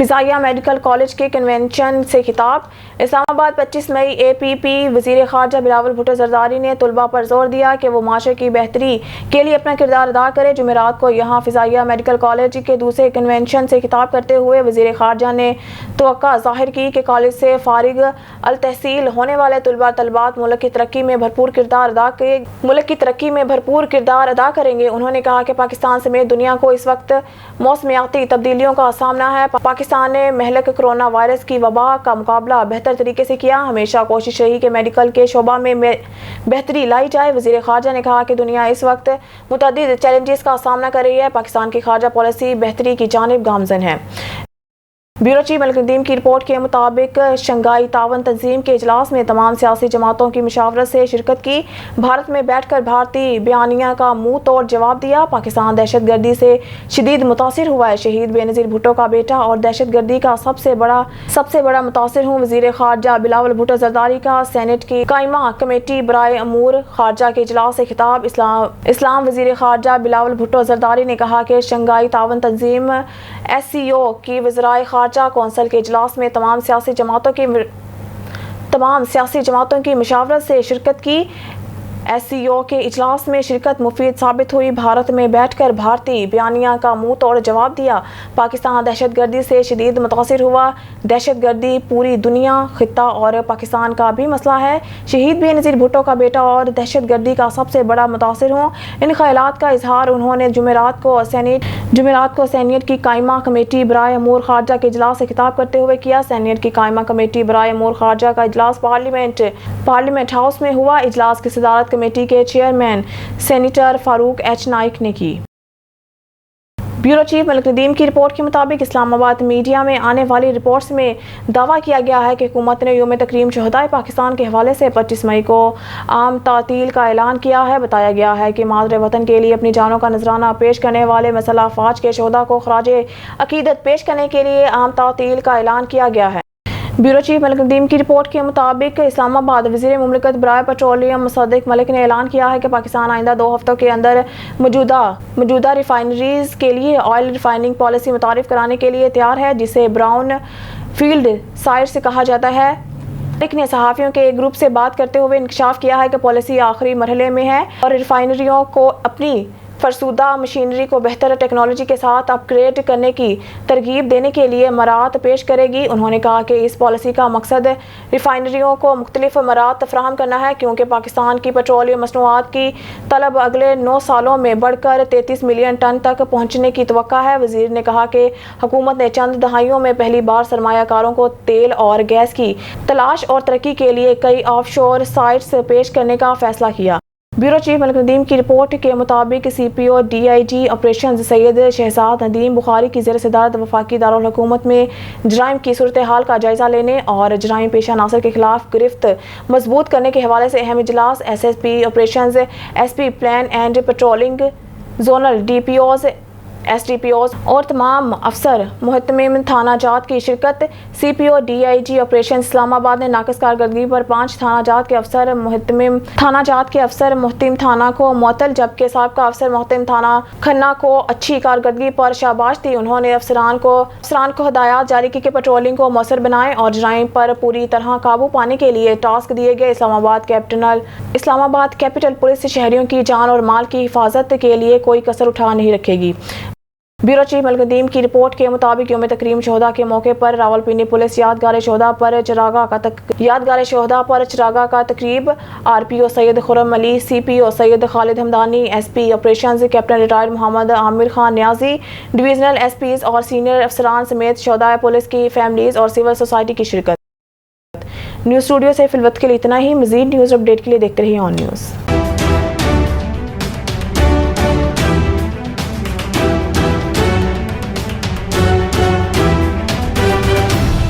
فضائیہ medical college کے convention سے خطاب۔ اسلام آباد 25 مئی APP وزیر خارجہ بلاول بھٹو زرداری نے طلباء پر زور دیا کہ وہ معاشرے کی بہتری کے لیے اپنا کردار ادا کرے۔ جمعرات کو یہاں فضائیہ میڈیکل کالج کے دوسرے کنونشن سے خطاب کرتے ہوئے وزیر خارجہ نے توقع ظاہر کی کہ کالج سے فارغ التحصیل ہونے والے طلباء طالبات ملک کی ترقی میں بھرپور کردار ادا کریں گے۔ انہوں نے کہا کہ پاکستان سمیت دنیا کو اس وقت موسمیاتی تبدیلیوں کا سامنا ہے۔ پاکستان نے مہلک کرونا وائرس کی وبا کا مقابلہ بہتر طریقے سے کیا۔ ہمیشہ کوشش رہی کہ میڈیکل کے شعبہ میں بہتری لائی جائے۔ وزیر خارجہ نے کہا کہ دنیا اس وقت متعدد چیلنجز کا سامنا کر رہی ہے۔ پاکستان کی خارجہ پالیسی بہتری کی جانب گامزن ہے۔ بیورو چیف ملک ندیم کی رپورٹ کے مطابق شنگھائی تعاون تنظیم کے اجلاس میں تمام سیاسی جماعتوں کی مشاورت سے شرکت کی۔ بھارت میں بیٹھ کر بھارتی بیانیہ کا منہ توڑ جواب دیا۔ پاکستان دہشت گردی سے شدید متاثر ہوا ہے۔ شہید بے نظیر بھٹو کا بیٹا اور دہشت گردی کا سب سے بڑا متاثر ہوں۔ وزیر خارجہ بلاول بھٹو زرداری کا سینیٹ کی قائمہ کمیٹی برائے امور خارجہ کے اجلاس سے خطاب۔ اسلام وزیر خارجہ بلاول بھٹو زرداری نے کہا کہ شنگھائی تعاون تنظیم SCO کی وزرائے خارجہ کونسل کے اجلاس میں تمام سیاسی جماعتوں کی مشاورت سے شرکت کی۔ SCO کے اجلاس میں شرکت مفید ثابت ہوئی۔ بھارت میں بیٹھ کر بھارتی بیانیہ کا منہ توڑ جواب دیا۔ پاکستان دہشت گردی سے شدید متاثر ہوا۔ دہشت گردی پوری دنیا، خطہ اور پاکستان کا بھی مسئلہ ہے۔ شہید بے نظیر بھٹو کا بیٹا اور دہشت گردی کا سب سے بڑا متاثر ہوں۔ ان خیالات کا اظہار انہوں نے جمعرات کو سینیٹ کی قائمہ کمیٹی برائے امور خارجہ کے اجلاس سے خطاب کرتے ہوئے کیا۔ سینیٹ کی قائمہ کمیٹی برائے امور خارجہ کا اجلاس پارلیمنٹ ہاؤس میں ہوا۔ اجلاس کی صدارت کمیٹی کے چیئرمین سینیٹر فاروق H نائک نے کی۔ بیورو چیف ملک ندیم کی رپورٹ کے مطابق اسلام آباد میڈیا میں آنے والی رپورٹس میں دعویٰ کیا گیا ہے کہ حکومت نے یوم تکریم شہدائے پاکستان کے حوالے سے 25 مئی کو عام تعطیل کا اعلان کیا ہے۔ بتایا گیا ہے کہ مادر وطن کے لیے اپنی جانوں کا نذرانہ پیش کرنے والے مسلح افواج کے شہداء کو خراج عقیدت پیش کرنے کے لیے عام تعطیل کا اعلان کیا گیا ہے۔ بیورو چیف ملک ندیم کی رپورٹ کے مطابق اسلام آباد وزیر مملکت برائے پیٹرولیم مصدق ملک نے اعلان کیا ہے کہ پاکستان آئندہ 2 ہفتوں کے اندر موجودہ ریفائنریز کے لیے آئل ریفائننگ پالیسی متعارف کرانے کے لیے تیار ہے، جسے براؤن فیلڈ سائٹس کہا جاتا ہے۔ ملک نے صحافیوں کے ایک گروپ سے بات کرتے ہوئے انکشاف کیا ہے کہ پالیسی آخری مرحلے میں ہے اور ریفائنریوں کو اپنی فرسودہ مشینری کو بہتر ٹیکنالوجی کے ساتھ اپ گریڈ کرنے کی ترغیب دینے کے لیے مراعات پیش کرے گی۔ انہوں نے کہا کہ اس پالیسی کا مقصد ریفائنریوں کو مختلف مراعات فراہم کرنا ہے، کیونکہ پاکستان کی پیٹرولیم مصنوعات کی طلب اگلے 9 سالوں میں بڑھ کر 33 ملین ٹن تک پہنچنے کی توقع ہے۔ وزیر نے کہا کہ حکومت نے چند دہائیوں میں پہلی بار سرمایہ کاروں کو تیل اور گیس کی تلاش اور ترقی کے لیے کئی آف شور سائٹس پیش کرنے کا فیصلہ کیا۔ بیورو چیف ملک ندیم کی رپورٹ کے مطابق CPO DIG آپریشنز سید شہزاد ندیم بخاری کی زیر صدارت وفاقی دارالحکومت میں جرائم کی صورتحال کا جائزہ لینے اور جرائم پیشہ عناصر کے خلاف گرفت مضبوط کرنے کے حوالے سے اہم اجلاس SSP operations SP plan and patrolling zonal DPOز SDPOز اور تمام افسر محتمم تھانہ جات کی شرکت۔ CPO DIG آپریشن اسلام آباد نے ناقص کارکردگی پر 5 تھانہ جات کے افسر محتم تھانہ کو معطل، جبکہ سابقہ افسر محتم تھانہ کھنہ کو اچھی کارکردگی پر شاباش دی۔ انہوں نے افسران کو ہدایات جاری کی کہ پیٹرولنگ کو مؤثر بنائیں اور جرائم پر پوری طرح قابو پانے کے لیے ٹاسک دیے گئے۔ اسلام آباد کیپٹل پولیس شہریوں کی جان اور مال کی حفاظت کے لیے کوئی کسر اٹھا نہیں رکھے گی۔ بیورو چیف ملک ندیم کی رپورٹ کے مطابق یوم تکریم شہداء کے موقع پر راولپنڈی پولیس یادگار شہداء پر چراغاں کا تقریب۔ RPO Syed Khurram Ali, CPO Syed Khalid Hamdani, SP operations captain retired Muhammad Aamir Khan Niazi, divisional SPs اور سینئر افسران سمیت شہداء پولیس کی فیملیز اور سول سوسائٹی کی شرکت۔ نیوز اسٹوڈیو سے فی الوقت کے لیے اتنا ہی۔ مزید نیوز اپڈیٹ کے لیے دیکھتے رہیے آن نیوز۔